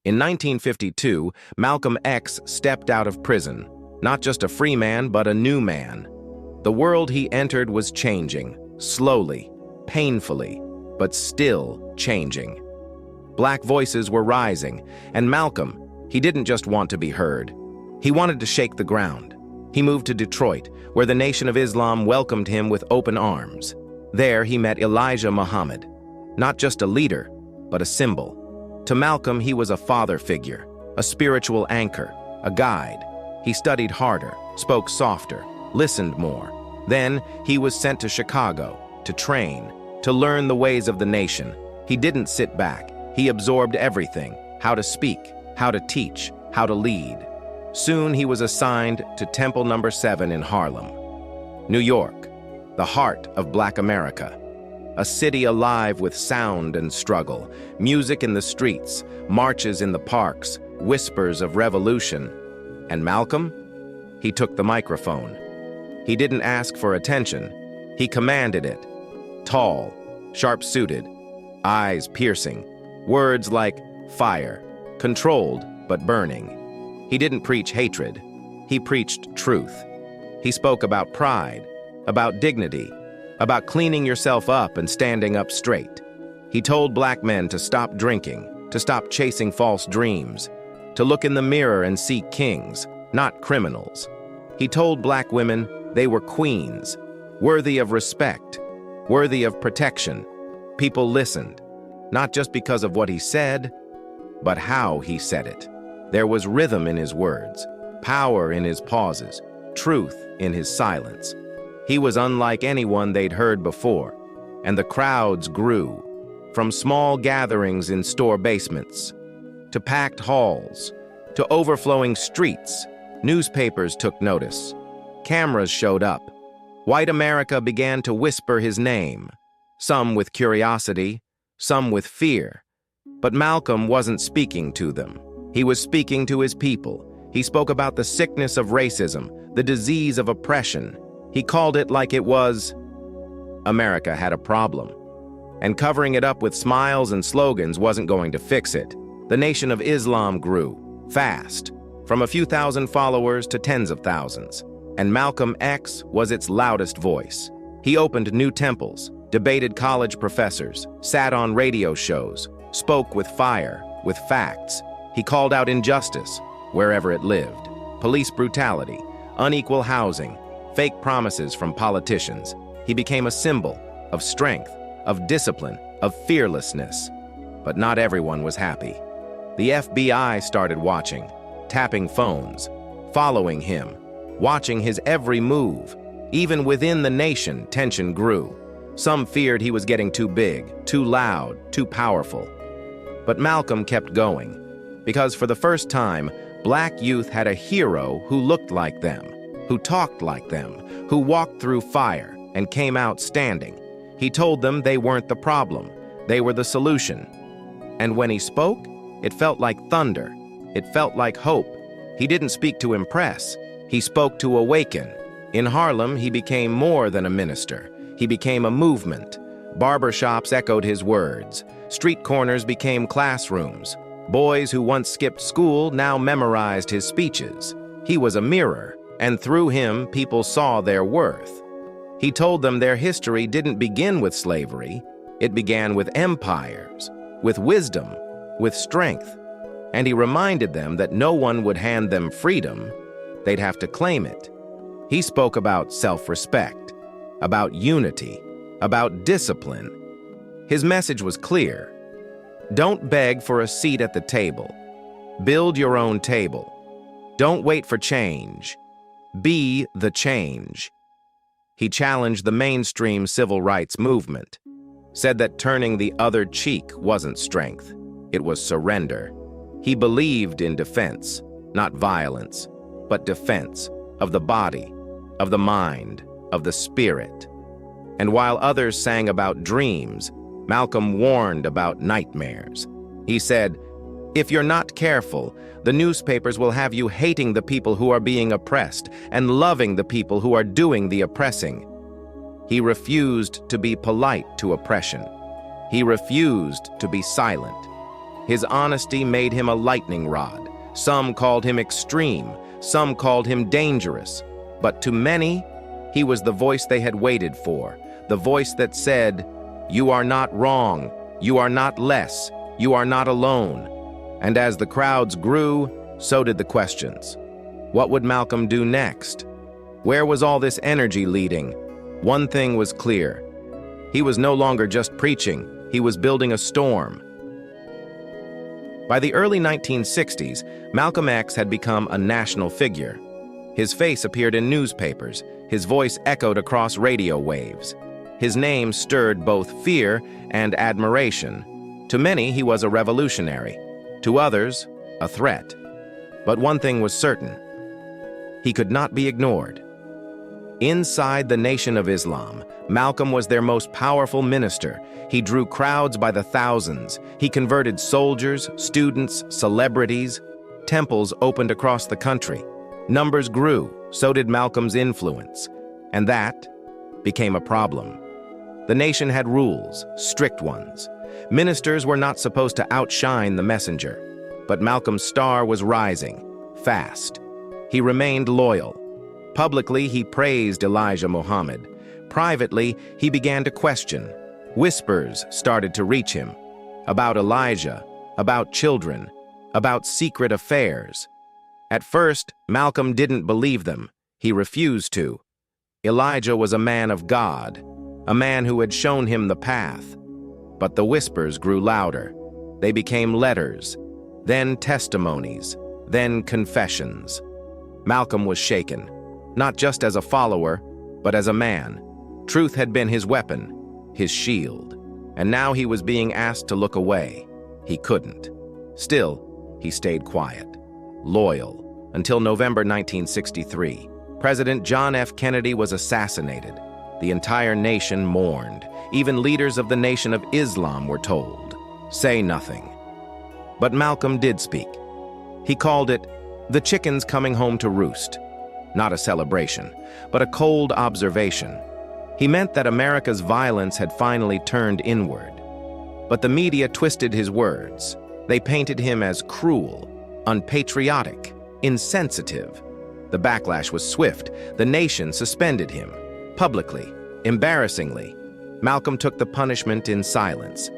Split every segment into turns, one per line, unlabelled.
In 1952, Malcolm X stepped out of prison, not just a free man, but a new man. The world he entered was changing, slowly, painfully, but still changing. Black voices were rising, and Malcolm, he didn't just want to be heard. He wanted to shake the ground. He moved to Detroit, where the Nation of Islam welcomed him with open arms. There he met Elijah Muhammad, not just a leader, but a symbol. To Malcolm, he was a father figure, a spiritual anchor, a guide. He studied harder, spoke softer, listened more. Then he was sent to Chicago to train, to learn the ways of the nation. He didn't sit back. He absorbed everything: how to speak, how to teach, how to lead. Soon he was assigned to Temple No. 7 in Harlem, New York, the heart of Black America. A city alive with sound and struggle, music in the streets, marches in the parks, whispers of revolution. And Malcolm? He took the microphone. He didn't ask for attention. He commanded it. Tall, sharp-suited, eyes piercing, words like fire, controlled but burning. He didn't preach hatred. He preached truth. He spoke about pride, about dignity, about cleaning yourself up and standing up straight. He told black men to stop drinking, to stop chasing false dreams, to look in the mirror and see kings, not criminals. He told black women they were queens, worthy of respect, worthy of protection. People listened, not just because of what he said, but how he said it. There was rhythm in his words, power in his pauses, truth in his silence. He was unlike anyone they'd heard before, and the crowds grew, from small gatherings in store basements, to packed halls, to overflowing streets. Newspapers took notice. Cameras showed up. White America began to whisper his name, some with curiosity, some with fear. But Malcolm wasn't speaking to them. He was speaking to his people. He spoke about the sickness of racism, the disease of oppression. He called it like it was. America had a problem, and covering it up with smiles and slogans wasn't going to fix it. The Nation of Islam grew, fast, from a few thousand followers to tens of thousands, and Malcolm X was its loudest voice. He opened new temples, debated college professors, sat on radio shows, spoke with fire, with facts. He called out injustice, wherever it lived, police brutality, unequal housing, fake promises from politicians. He became a symbol of strength, of discipline, of fearlessness. But not everyone was happy. The FBI started watching, tapping phones, following him, watching his every move. Even within the nation, tension grew. Some feared he was getting too big, too loud, too powerful. But Malcolm kept going, because for the first time, black youth had a hero who looked like them, who talked like them, who walked through fire and came out standing. He told them they weren't the problem, they were the solution. And when he spoke, it felt like thunder. It felt like hope. He didn't speak to impress. He spoke to awaken. In Harlem, he became more than a minister. He became a movement. Barbershops echoed his words. Street corners became classrooms. Boys who once skipped school now memorized his speeches. He was a mirror, and through him, people saw their worth. He told them their history didn't begin with slavery. It began with empires, with wisdom, with strength. And he reminded them that no one would hand them freedom. They'd have to claim it. He spoke about self-respect, about unity, about discipline. His message was clear. Don't beg for a seat at the table. Build your own table. Don't wait for change. Be the change. He challenged the mainstream civil rights movement, said that turning the other cheek wasn't strength, it was surrender. He believed in defense, not violence, but defense of the body, of the mind, of the spirit. And while others sang about dreams, Malcolm warned about nightmares. He said, if you're not careful, the newspapers will have you hating the people who are being oppressed and loving the people who are doing the oppressing. He refused to be polite to oppression. He refused to be silent. His honesty made him a lightning rod. Some called him extreme, some called him dangerous. But to many, he was the voice they had waited for, the voice that said, "You are not wrong, you are not less, you are not alone." And as the crowds grew, so did the questions. What would Malcolm do next? Where was all this energy leading? One thing was clear. He was no longer just preaching, he was building a storm. By the early 1960s, Malcolm X had become a national figure. His face appeared in newspapers, his voice echoed across radio waves. His name stirred both fear and admiration. To many, he was a revolutionary. To others, a threat. But one thing was certain. He could not be ignored. Inside the Nation of Islam, Malcolm was their most powerful minister. He drew crowds by the thousands. He converted soldiers, students, celebrities. Temples opened across the country. Numbers grew, so did Malcolm's influence. And that became a problem. The nation had rules, strict ones. Ministers were not supposed to outshine the messenger. But Malcolm's star was rising, fast. He remained loyal. Publicly, he praised Elijah Muhammad. Privately, he began to question. Whispers started to reach him. About Elijah, about children, about secret affairs. At first, Malcolm didn't believe them. He refused to. Elijah was a man of God, a man who had shown him the path. But the whispers grew louder. They became letters, then testimonies, then confessions. Malcolm was shaken, not just as a follower, but as a man. Truth had been his weapon, his shield, and now he was being asked to look away. He couldn't. Still, he stayed quiet, loyal, until November 1963. President John F. Kennedy was assassinated. The entire nation mourned. Even leaders of the Nation of Islam were told, "Say nothing." But Malcolm did speak. He called it the chickens coming home to roost. Not a celebration, but a cold observation. He meant that America's violence had finally turned inward. But the media twisted his words. They painted him as cruel, unpatriotic, insensitive. The backlash was swift. The nation suspended him. Publicly, embarrassingly, Malcolm took the punishment in silence.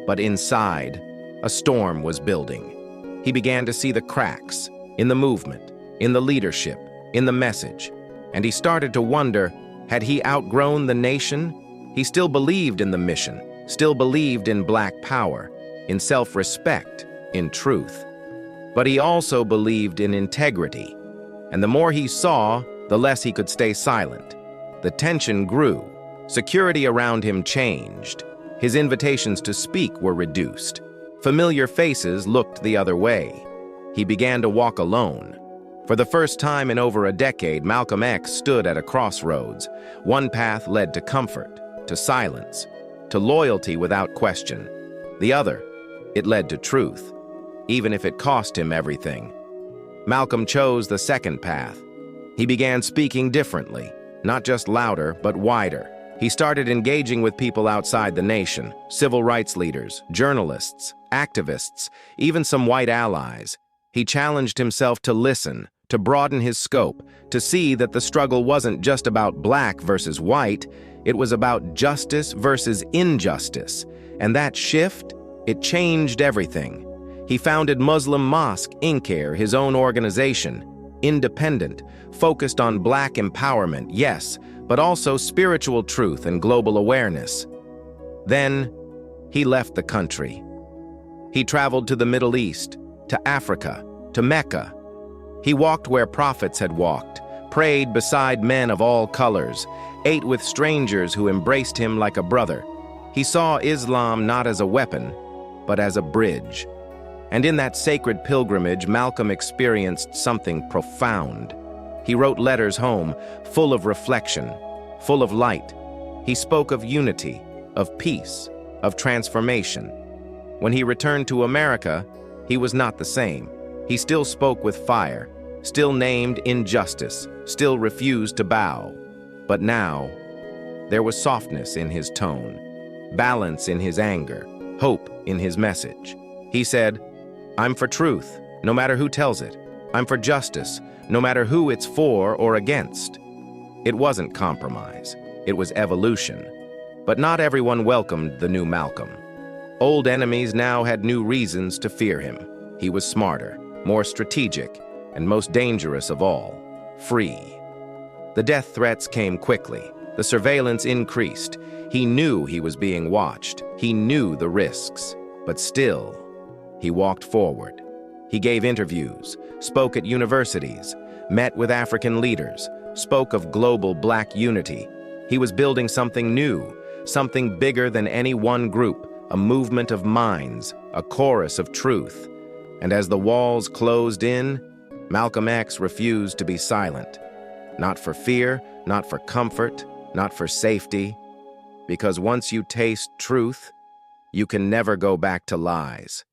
But inside, a storm was building. He began to see the cracks in the movement, in the leadership, in the message. And he started to wonder, had he outgrown the nation? He still believed in the mission, still believed in black power, in self-respect, in truth. But he also believed in integrity. And the more he saw, the less he could stay silent. The tension grew. Security around him changed. His invitations to speak were reduced. Familiar faces looked the other way. He began to walk alone. For the first time in over a decade, Malcolm X stood at a crossroads. One path led to comfort, to silence, to loyalty without question. The other, it led to truth, even if it cost him everything. Malcolm chose the second path. He began speaking differently, not just louder, but wider. He started engaging with people outside the nation, civil rights leaders, journalists, activists, even some white allies. He challenged himself to listen, to broaden his scope, to see that the struggle wasn't just about black versus white, it was about justice versus injustice. And that shift, it changed everything. He founded Muslim Mosque, Inc., his own organization, independent, focused on black empowerment, yes, but also spiritual truth and global awareness. Then, he left the country. He traveled to the Middle East, to Africa, to Mecca. He walked where prophets had walked, prayed beside men of all colors, ate with strangers who embraced him like a brother. He saw Islam not as a weapon, but as a bridge. And in that sacred pilgrimage, Malcolm experienced something profound. He wrote letters home, full of reflection, full of light. He spoke of unity, of peace, of transformation. When he returned to America, he was not the same. He still spoke with fire, still named injustice, still refused to bow. But now, there was softness in his tone, balance in his anger, hope in his message. He said, "I'm for truth, no matter who tells it. I'm for justice, no matter who it's for or against." It wasn't compromise, it was evolution. But not everyone welcomed the new Malcolm. Old enemies now had new reasons to fear him. He was smarter, more strategic, and most dangerous of all, free. The death threats came quickly. The surveillance increased. He knew he was being watched. He knew the risks. But still, he walked forward. He gave interviews, spoke at universities, met with African leaders, spoke of global Black unity. He was building something new, something bigger than any one group, a movement of minds, a chorus of truth. And as the walls closed in, Malcolm X refused to be silent. Not for fear, not for comfort, not for safety. Because once you taste truth, you can never go back to lies.